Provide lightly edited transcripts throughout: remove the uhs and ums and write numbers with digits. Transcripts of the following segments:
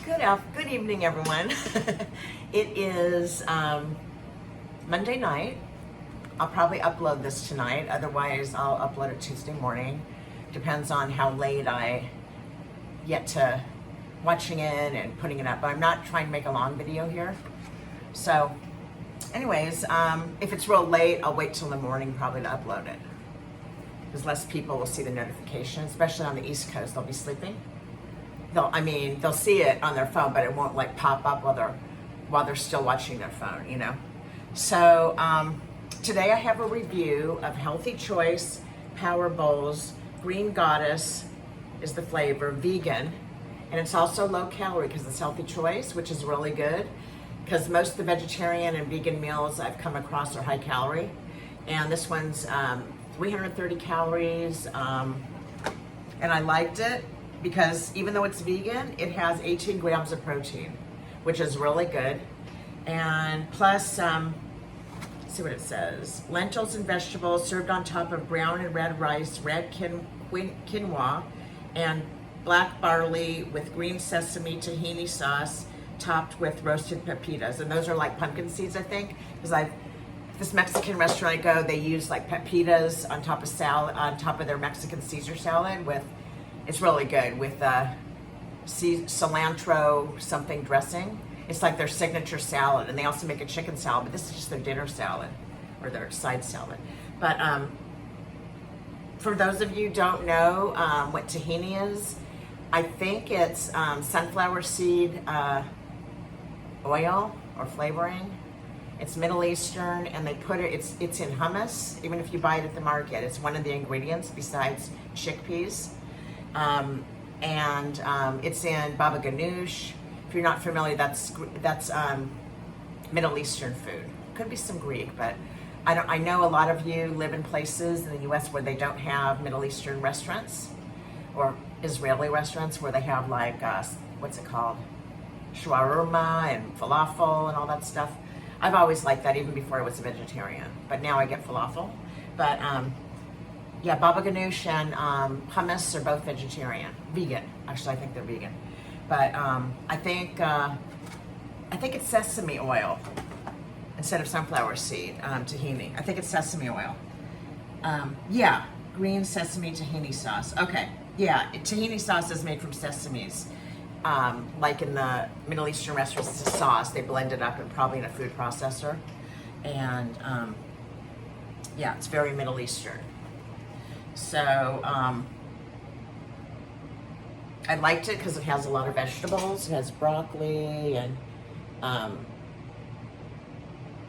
Good evening, everyone. It is Monday night. I'll probably upload this tonight. Otherwise, I'll upload it Tuesday morning. Depends on how late I get to watching it and putting it up. But I'm not trying to make a long video here. So, anyways, if it's real late, I'll wait till the morning probably to upload it. Because less people will see the notification, especially on the East Coast. They'll be sleeping. They'll see it on their phone, but it won't like pop up while they're still watching their phone, you know. So today I have a review of Healthy Choice Power Bowls. Green Goddess is the flavor, vegan, and it's also low calorie because it's Healthy Choice, which is really good. Because most of the vegetarian and vegan meals I've come across are high calorie, and this one's 330 calories, and I liked it. Because even though it's vegan, it has 18 grams of protein, which is really good. And plus, let's see what it says. Lentils and vegetables served on top of brown and red rice, red quinoa, and black barley with green sesame tahini sauce, topped with roasted pepitas. And those are like pumpkin seeds, I think. Because this Mexican restaurant I go, they use like pepitas on top of salad, on top of their Mexican Caesar salad with. It's really good with cilantro something dressing. It's like their signature salad, and they also make a chicken salad, but this is just their dinner salad or their side salad. But for those of you who don't know what tahini is, I think it's sunflower seed oil or flavoring. It's Middle Eastern, and they put it. It's in hummus. Even if you buy it at the market, it's one of the ingredients besides chickpeas. It's in baba ganoush. If you're not familiar, that's Middle Eastern food. Could be some Greek, but I know a lot of you live in places in the U.S. where they don't have Middle Eastern restaurants or Israeli restaurants where they have like what's it called, shawarma and falafel and all that stuff. I've always liked that even before I was a vegetarian, but now I get falafel. But yeah, baba ganoush and hummus are both vegan. Actually, I think they're vegan, but I think it's sesame oil instead of sunflower seed tahini. I think it's sesame oil. Yeah, green sesame tahini sauce. Okay, yeah, tahini sauce is made from sesames. Like in the Middle Eastern restaurants, it's a sauce. They blend it up and probably in a food processor, and yeah, it's very Middle Eastern. So I liked it because it has a lot of vegetables. It has broccoli and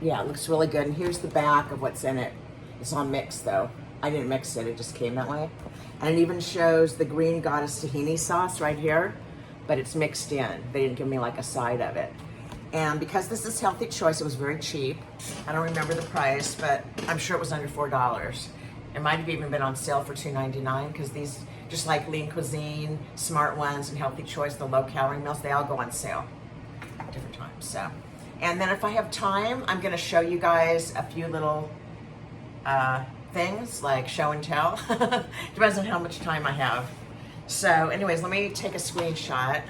yeah, it looks really good. And here's the back of what's in it. It's all mixed though. I didn't mix it, it just came that way. And it even shows the Green Goddess tahini sauce right here, but it's mixed in. They didn't give me like a side of it. And because this is Healthy Choice, it was very cheap. I don't remember the price, but I'm sure it was under $4. It might have even been on sale for $2.99 because these, just like Lean Cuisine, Smart Ones, and Healthy Choice, the low-calorie meals, they all go on sale at different times. So, and then if I have time, I'm going to show you guys a few little things like show and tell. Depends on how much time I have. So, anyways, let me take a screenshot.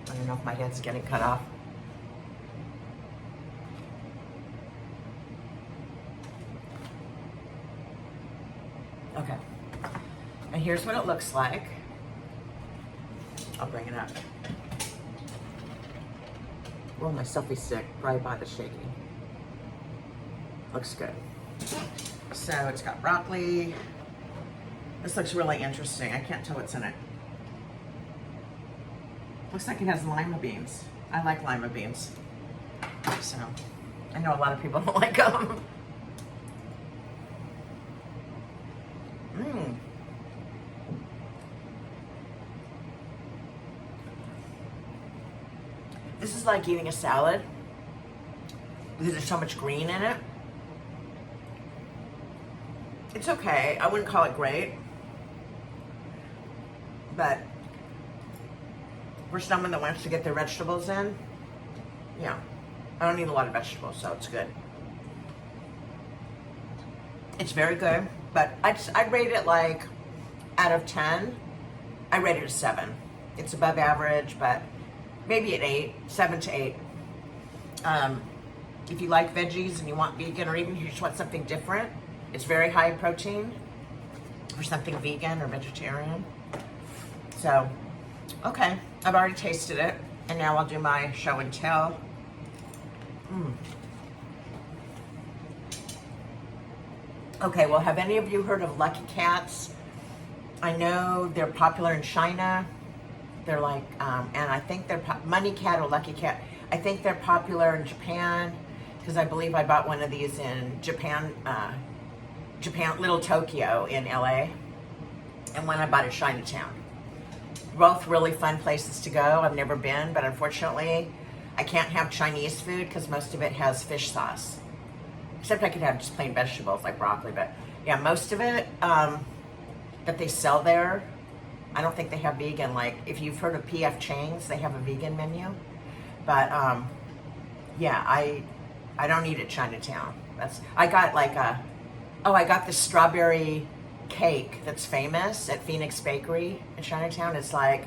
I don't know if my head's getting cut off. Okay, and here's what it looks like. I'll bring it up. Roll my selfie stick right by the shaking. Looks good. So it's got broccoli. This looks really interesting. I can't tell what's in it. Looks like it has lima beans. I like lima beans. So I know a lot of people don't like them. This is like eating a salad because there's so much green in it. It's okay. I wouldn't call it great, but for someone that wants to get their vegetables in, yeah, I don't need a lot of vegetables, so it's good. It's very good, but I'd rate it like out of 10, I rate it a 7. It's above average, but maybe an 8, 7 to 8. If you like veggies and you want vegan, or even if you just want something different, it's very high protein for something vegan or vegetarian. So, okay, I've already tasted it, and now I'll do my show and tell. Okay, well, have any of you heard of Lucky Cats? I know they're popular in China. They're like, and I think they're Money Cat or Lucky Cat. I think they're popular in Japan, because I believe I bought one of these in Japan, Little Tokyo in LA, and one I bought in Chinatown. Both really fun places to go. I've never been, but unfortunately, I can't have Chinese food because most of it has fish sauce. Except I could have just plain vegetables like broccoli, but yeah, most of it that they sell there, I don't think they have vegan. Like, if you've heard of P.F. Chang's, they have a vegan menu. But yeah, I don't eat at Chinatown. I got like I got this strawberry cake that's famous at Phoenix Bakery in Chinatown. It's like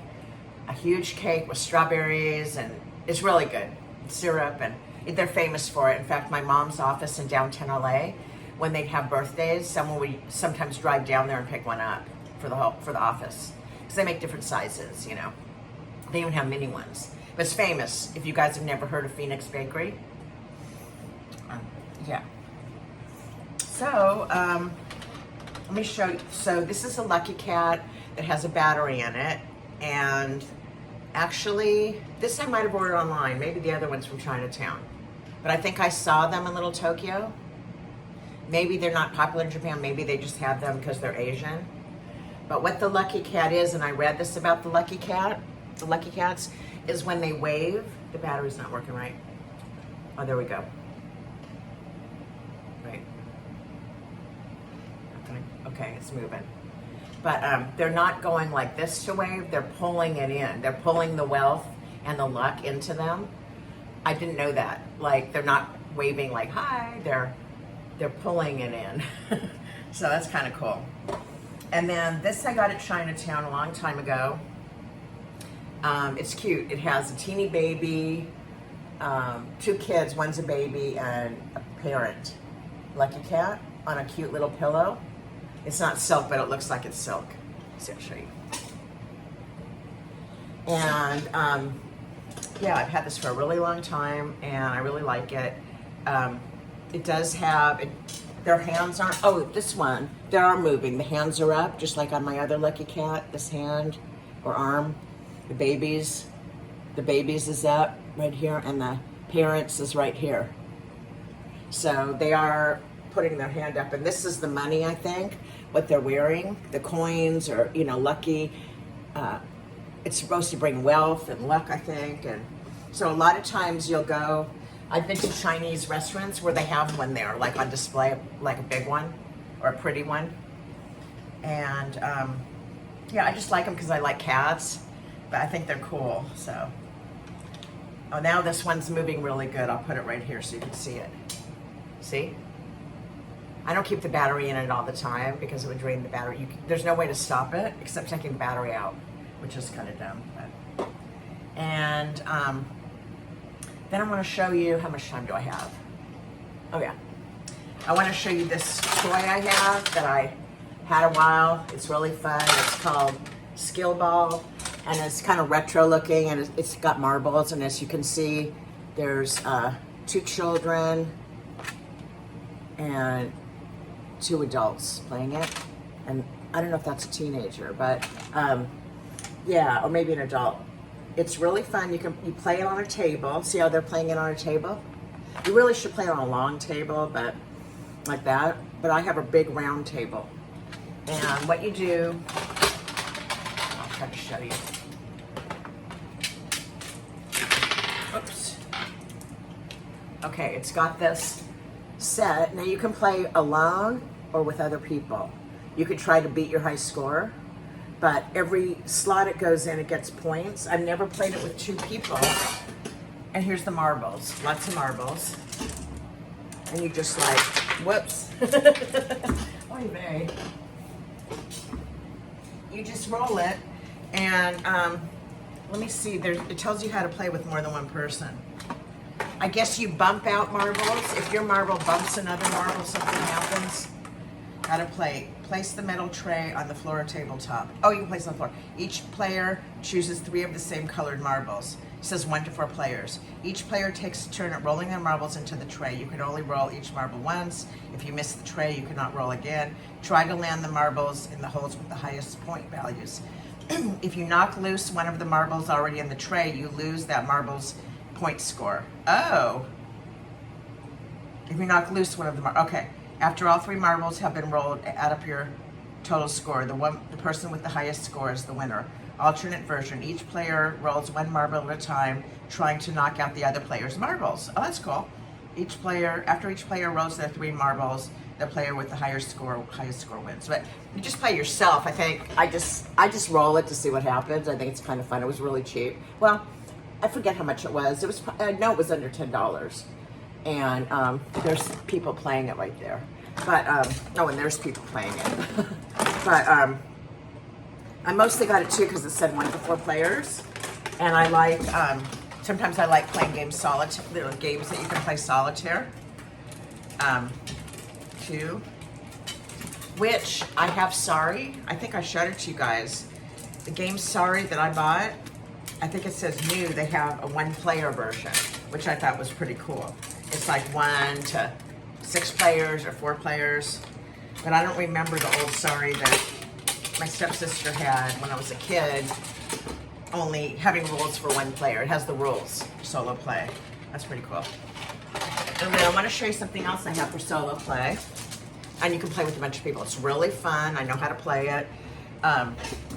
a huge cake with strawberries, and it's really good. Syrup, and they're famous for it. In fact, my mom's office in downtown LA, when they'd have birthdays, someone would sometimes drive down there and pick one up for the office, because they make different sizes, you know. They even have mini ones. But it's famous. If you guys have never heard of Phoenix Bakery, yeah. So let me show you. So this is a Lucky Cat that has a battery in it, and actually, this I might have ordered online. Maybe the other one's from Chinatown. But I think I saw them in Little Tokyo. Maybe they're not popular in Japan. Maybe they just have them because they're Asian. But what the Lucky Cat is, and I read this about the Lucky Cats, is when they wave, the battery's not working right. Oh, there we go. Right. Okay, it's moving. But they're not going like this to wave, they're pulling it in. They're pulling the wealth and the luck into them. I didn't know that. Like, they're not waving like, hi, they're pulling it in. So that's kind of cool. And then this I got at Chinatown a long time ago. It's cute. It has a teeny baby, 2 kids, one's a baby and a parent. Lucky Cat on a cute little pillow. It's not silk, but it looks like it's silk. See, I'll show you. And yeah, I've had this for a really long time, and I really like it. It does have, their hands aren't, oh, this one, they are moving. The hands are up, just like on my other Lucky Cat, this hand or arm. The baby's is up right here, and the parents is right here. So they are putting their hand up, and this is the money, I think, what they're wearing, the coins, or, you know, lucky. It's supposed to bring wealth and luck, I think. And so a lot of times you'll go, I've been to Chinese restaurants where they have one there, like on display, like a big one or a pretty one. And yeah, I just like them because I like cats, but I think they're cool. So, oh, now this one's moving really good. I'll put it right here so you can see it. See? I don't keep the battery in it all the time because it would drain the battery. There's no way to stop it except taking the battery out, which is kind of dumb. But. And then I want to show you, how much time do I have? Oh yeah. I want to show you this toy I have that I had a while. It's really fun. It's called Skill Ball, and it's kind of retro looking, and it's got marbles, and as you can see, there's 2 children and 2 adults playing it. And I don't know if that's a teenager, but yeah, or maybe an adult. It's really fun. You play it on a table. See how they're playing it on a table? You really should play it on a long table, but like that. But I have a big round table. And what you do, I'll try to show you. Oops. Okay, it's got this set. Now you can play alone or with other people. You could try to beat your high score, but every slot it goes in, it gets points. I've never played it with 2 people. And here's the marbles, lots of marbles. And you just like, whoops. Oy vey. You just roll it, And let me see, it tells you how to play with more than one person. I guess you bump out marbles. If your marble bumps another marble, something happens. How to play. Place the metal tray on the floor or tabletop. Oh, you can place it on the floor. Each player chooses 3 of the same colored marbles. It says 1 to 4 players. Each player takes a turn at rolling their marbles into the tray. You can only roll each marble once. If you miss the tray, you cannot roll again. Try to land the marbles in the holes with the highest point values. If you knock loose one of the marbles already in the tray, you lose that marble's point score. Oh. If you knock loose one of the marbles. Okay. After all 3 marbles have been rolled, add up your total score. The person with the highest score is the winner. Alternate version. Each player rolls 1 marble at a time, trying to knock out the other player's marbles. Oh, that's cool. After each player rolls their 3 marbles, the player with the highest score wins. But you just play yourself. I think I just roll it to see what happens. I think it's kind of fun. It was really cheap. Well, I forget how much it was. I know it was under $10. And there's people playing it right there. But and there's people playing it. But I mostly got it too because it said 1 to 4 players, and I like sometimes I like playing games solitaire. There are games that you can play solitaire too. Which I have. Sorry, I think I showed it to you guys. The game Sorry that I bought, I think it says new. They have a 1-player version, which I thought was pretty cool. It's like 1 to 6 players or 4 players. But I don't remember the old Sorry that my stepsister had when I was a kid, only having rules for 1 player. It has the rules for solo play. That's pretty cool. And then I want to show you something else I have for solo play. And you can play with a bunch of people. It's really fun. I know how to play it.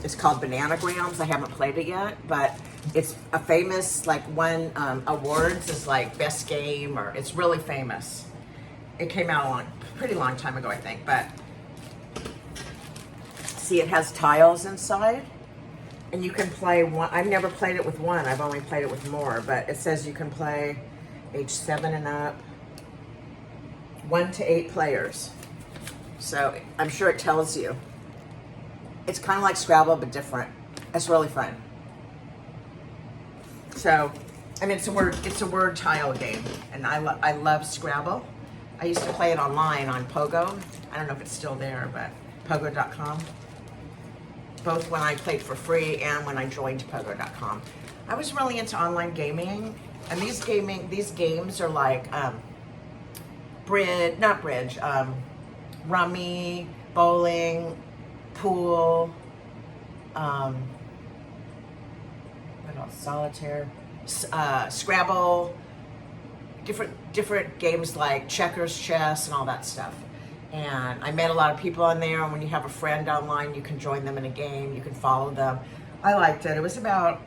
It's called Bananagrams. I haven't played it yet, but it's a famous, like, won awards as like best game, or it's really famous. It came out a pretty long time ago, I think, but see, it has tiles inside, and you can play one. I've never played it with 1. I've only played it with more, but it says you can play age 7 and up, 1 to 8 players. So I'm sure it tells you. It's kind of like Scrabble, but different. It's really fun. So, I mean, it's a word tile game, and I love Scrabble. I used to play it online on Pogo. I don't know if it's still there, but Pogo.com. Both when I played for free and when I joined Pogo.com. I was really into online gaming, and these games are like rummy, bowling, pool, what else? Solitaire, Scrabble, different games like checkers, chess, and all that stuff. And I met a lot of people on there, and when you have a friend online, you can join them in a game, you can follow them. I liked it. It was about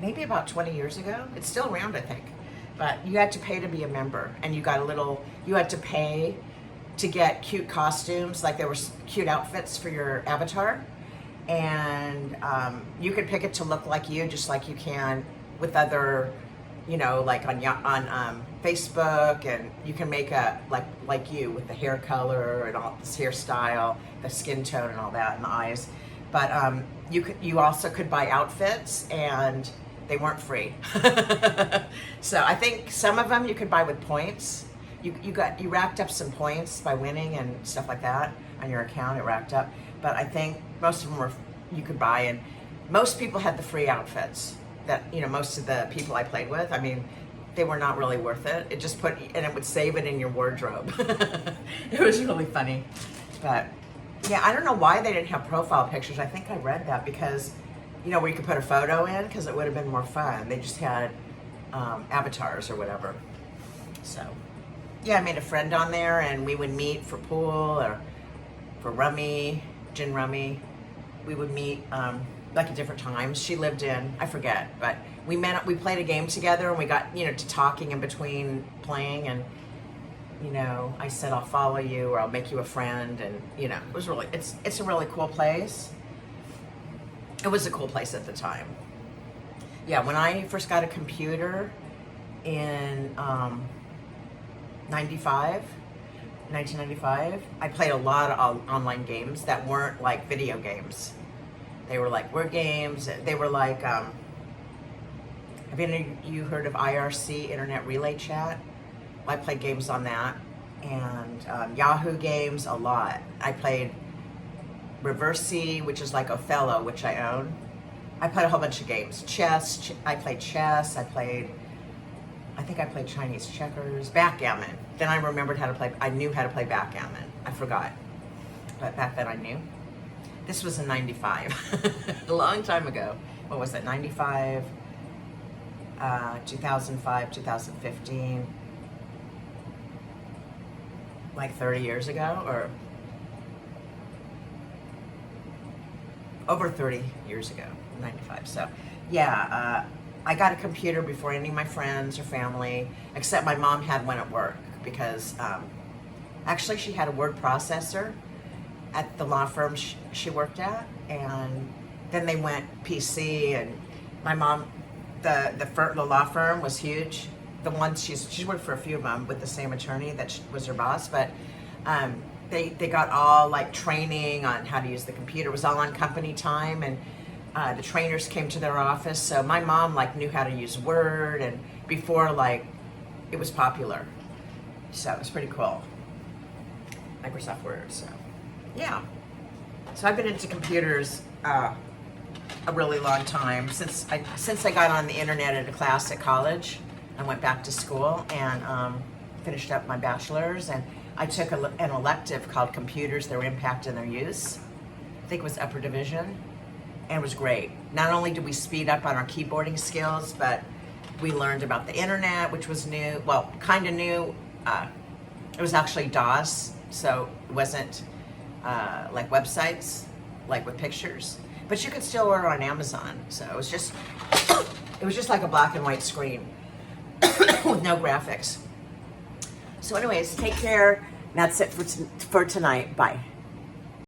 maybe about 20 years ago. It's still around, I think. But you had to pay to be a member, and you had to pay to get cute costumes, like there were cute outfits for your avatar. And you could pick it to look like you, just like you can with other, like on Facebook, and you can make a like you with the hair color and all this hairstyle, the skin tone and all that, and the eyes. But you also could buy outfits, and they weren't free. So I think some of them you could buy with points. You racked up some points by winning and stuff like that on your account. It racked up, but I think most of them you could buy, and most people had the free outfits. That most of the people I played with, I mean, they were not really worth it. It just it would save it in your wardrobe. It was really funny, but yeah, I don't know why they didn't have profile pictures. I think I read that because where you could put a photo in, because it would have been more fun. They just had avatars or whatever. So yeah, I made a friend on there, and we would meet for pool or for rummy, gin rummy. We would meet like at different times. She lived in, I forget, but we played a game together, and we got to talking in between playing, and I said I'll follow you or I'll make you a friend, and it was really, it's a really cool place. It was a cool place at the time. Yeah, when I first got a computer in 95, 1995. I played a lot of online games that weren't like video games. They were like word games. They were like, have any of you heard of IRC, Internet Relay Chat? I played games on that. And Yahoo games a lot. I played Reversi, which is like Othello, which I own. I played a whole bunch of games. Chess, I played chess. I think I played Chinese checkers, backgammon. Then I remembered how to play, I knew how to play backgammon. I forgot, but back then I knew. This was in 95, a long time ago. What was it, 95, 2005, 2015, like 30 years ago, or over 30 years ago, 95. So yeah, I got a computer before any of my friends or family, except my mom had one at work because actually she had a word processor at the law firm she worked at, and then they went PC, and my mom, the law firm was huge. The one she's worked for a few of them with the same attorney that was her boss, but they got all like training on how to use the computer. It was all on company time, and the trainers came to their office. So my mom like knew how to use Word, and before like it was popular. So it was pretty cool. Microsoft Word. So yeah. So I've been into computers a really long time since I got on the internet at a class at college. I went back to school and finished up my bachelor's, and I took an elective called Computers, Their Impact and Their Use. I think it was upper division, and it was great. Not only did we speed up on our keyboarding skills, but we learned about the internet, which was new, well, kind of new. It was actually DOS, so it wasn't like websites, like with pictures, but you could still order on Amazon. So it was just like a black and white screen with no graphics. So anyways, take care. That's it for tonight. Bye.